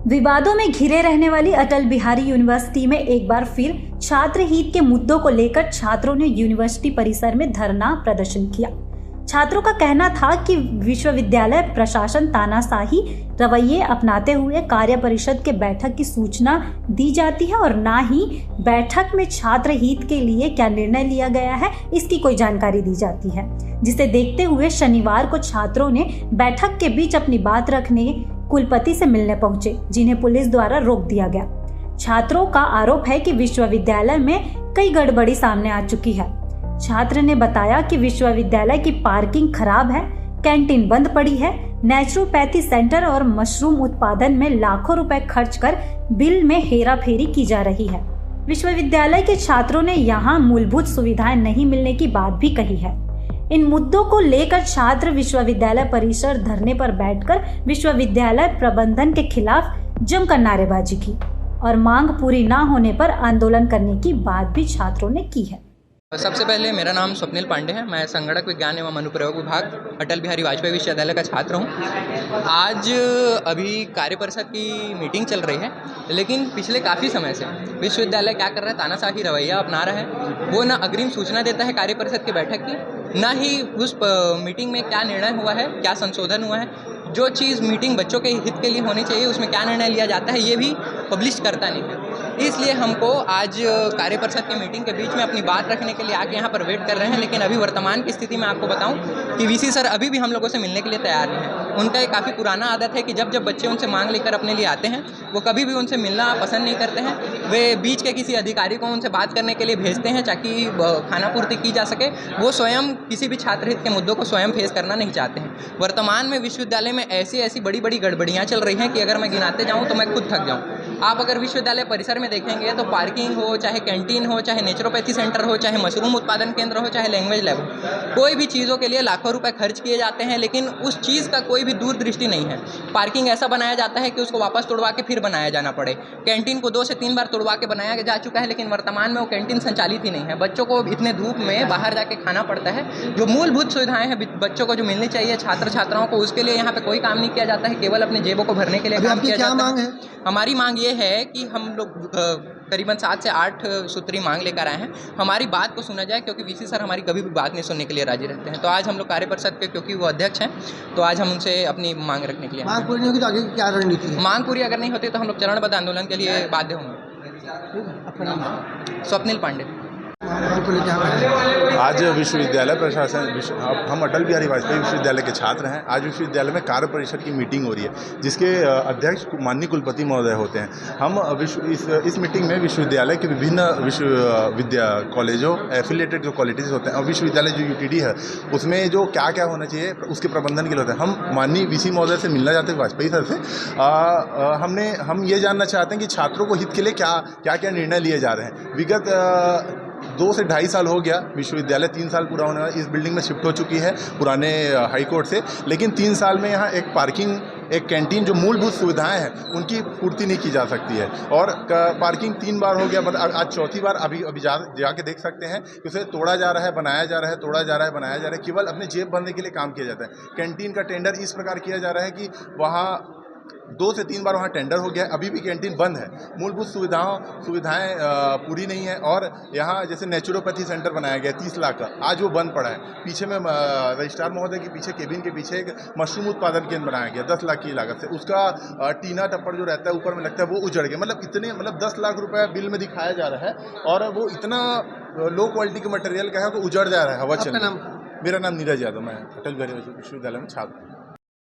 विवादों में घिरे रहने वाली अटल बिहारी यूनिवर्सिटी में एक बार फिर छात्र हित के मुद्दों को लेकर छात्रों ने यूनिवर्सिटी परिसर में धरना प्रदर्शन किया। छात्रों का कहना था कि विश्वविद्यालय प्रशासन तानाशाही रवैये अपनाते हुए कार्य परिषद के बैठक की सूचना दी जाती है और ना ही बैठक में छात्र हित के लिए क्या निर्णय लिया गया है इसकी कोई जानकारी दी जाती है, जिसे देखते हुए शनिवार को छात्रों ने बैठक के बीच अपनी बात रखने कुलपति से मिलने पहुंचे, जिन्हें पुलिस द्वारा रोक दिया गया। छात्रों का आरोप है कि विश्वविद्यालय में कई गड़बड़ी सामने आ चुकी है। छात्र ने बताया कि विश्वविद्यालय की पार्किंग खराब है, कैंटीन बंद पड़ी है, नेचुरोपैथी सेंटर और मशरूम उत्पादन में लाखों रुपए खर्च कर बिल में हेराफेरी की जा रही है। विश्वविद्यालय के छात्रों ने यहाँ मूलभूत सुविधाएं नहीं मिलने की बात भी कही है। इन मुद्दों को लेकर छात्र विश्वविद्यालय परिसर धरने पर बैठकर विश्वविद्यालय प्रबंधन के खिलाफ जमकर नारेबाजी की और मांग पूरी न होने पर आंदोलन करने की बात भी छात्रों ने की है। सबसे पहले मेरा नाम स्वप्निल पांडे है। मैं संगणक विज्ञान एवं अनुप्रयोग विभाग अटल बिहारी वाजपेयी विश्वविद्यालय का छात्र हूँ। आज अभी कार्य परिषद की मीटिंग चल रही है, लेकिन पिछले काफ़ी समय से विश्वविद्यालय क्या कर रहा है, तानाशाही रवैया अपना रहा है। वो ना अग्रिम सूचना देता है कार्य परिषद की बैठक की, ना ही उस मीटिंग में क्या निर्णय हुआ है, क्या संशोधन हुआ है, जो चीज़ मीटिंग बच्चों के हित के लिए होनी चाहिए उसमें क्या निर्णय लिया जाता है, ये भी पब्लिश करता नहीं है। इसलिए हमको आज कार्य परिषद की मीटिंग के बीच में अपनी बात रखने के लिए आके यहाँ पर वेट कर रहे हैं। लेकिन अभी वर्तमान की स्थिति में आपको बताऊं कि वीसी सर अभी भी हम लोगों से मिलने के लिए तैयार नहीं है। उनका एक काफ़ी पुराना आदत है कि जब जब बच्चे उनसे मांग लेकर अपने लिए आते हैं, वो कभी भी उनसे मिलना पसंद नहीं करते हैं। वे बीच के किसी अधिकारी को उनसे बात करने के लिए भेजते हैं ताकि खाना पूर्ति की जा सके। वो स्वयं किसी भी छात्र हित के मुद्दों को स्वयं फेस करना नहीं चाहते हैं। वर्तमान में विश्वविद्यालय में ऐसी बड़ी बड़ी गड़बड़ियाँ चल रही हैं कि अगर मैं गिनाते जाऊँ तो मैं खुद थक जाऊँ। आप अगर विश्वविद्यालय परिसर में देखेंगे तो पार्किंग हो, चाहे कैंटीन हो, चाहे नेचुरोपैथी सेंटर हो, चाहे मशरूम उत्पादन केंद्र हो, चाहे लैंग्वेज लैब हो, कोई भी चीज़ों के लिए लाखों रुपए खर्च किए जाते हैं, लेकिन उस चीज़ का कोई भी दूरदृष्टि नहीं है। पार्किंग ऐसा बनाया जाता है कि उसको वापस तोड़वा के फिर बनाया जाना पड़े। कैंटीन को 2 से 3 बार तोड़वा के बनाया जा चुका है, लेकिन वर्तमान में वो कैंटीन संचालित ही नहीं है। बच्चों को इतने धूप में बाहर जाके खाना पड़ता है। जो मूलभूत सुविधाएं हैं बच्चों को जो मिलनी चाहिए छात्र छात्राओं को, उसके लिए यहाँ पे कोई काम नहीं किया जाता है। केवल अपने जेबों को भरने के लिए काम किया जाता है। हमारी मांग ये है कि हम लोग करीबन 7 से 8 सूत्री मांग लेकर आए हैं, हमारी बात को सुना जाए, क्योंकि वीसी सर हमारी कभी भी बात नहीं सुनने के लिए राजी रहते हैं। तो आज हम लोग कार्य परिषद के, क्योंकि वो अध्यक्ष हैं, तो आज हम उनसे अपनी मांग रखने के लिए। मांग पूरी नहीं होगी तो आगे क्या रणनीति है? मांग पूरी अगर नहीं होती तो हम लोग चरणबद्ध आंदोलन के लिए बाध्य होंगे। स्वप्निल पांडे। आज विश्वविद्यालय प्रशासन, हम अटल बिहारी वाजपेयी विश्वविद्यालय के छात्र हैं। आज विश्वविद्यालय में कार्य परिषद की मीटिंग हो रही है, जिसके अध्यक्ष माननीय कुलपति महोदय होते हैं। हम इस मीटिंग में विश्वविद्यालय के विभिन्न विद्या कॉलेजों, एफिलिएटेड जो कॉलेजेस होते हैं और विश्वविद्यालय जो यूटीडी है, उसमें जो क्या क्या होना चाहिए उसके प्रबंधन के लिए होता है। हम माननीय वीसी महोदय से मिलना चाहते हैं, वाजपेयी सर से। हम ये जानना चाहते हैं कि छात्रों को हित के लिए क्या क्या निर्णय लिए जा रहे हैं। विगत 2 से ढाई साल हो गया, विश्वविद्यालय 3 साल पूरा होने वाला, इस बिल्डिंग में शिफ्ट हो चुकी है पुराने हाई कोर्ट से, लेकिन 3 साल में यहाँ एक पार्किंग, एक कैंटीन, जो मूलभूत सुविधाएं हैं उनकी पूर्ति नहीं की जा सकती है। और पार्किंग 3 बार हो गया, आज चौथी बार अभी जाके देख सकते हैं कि उसे तोड़ा जा रहा है, बनाया जा रहा है, तोड़ा जा रहा है, बनाया जा रहा है। केवल अपने जेब भरने के लिए काम किया जाता है। कैंटीन का टेंडर इस प्रकार किया जा रहा है कि वहाँ 2 से 3 बार वहाँ टेंडर हो गया है, अभी भी कैंटीन बंद है। मूलभूत सुविधाएं पूरी नहीं है। और यहाँ जैसे नेचुरोपैथी सेंटर बनाया गया 30 लाख का, आज वो बंद पड़ा है। पीछे में रजिस्ट्रार महोदय के पीछे, केबिन के पीछे एक मशरूम उत्पादन केंद्र बनाया गया 10 लाख की लागत से। उसका टीना टप्पड़ जो रहता है ऊपर में लगता है, वो उजड़ गया। मतलब 10 लाख रुपये बिल में दिखाया जा रहा है, और वो इतना लो क्वालिटी के मटेरियल का है, वो उजड़ जा रहा है हवा चलने। आपका नाम? मेरा नाम नीरज यादव, मैं अटल बिहारी विश्वविद्यालय में छात्र हूँ।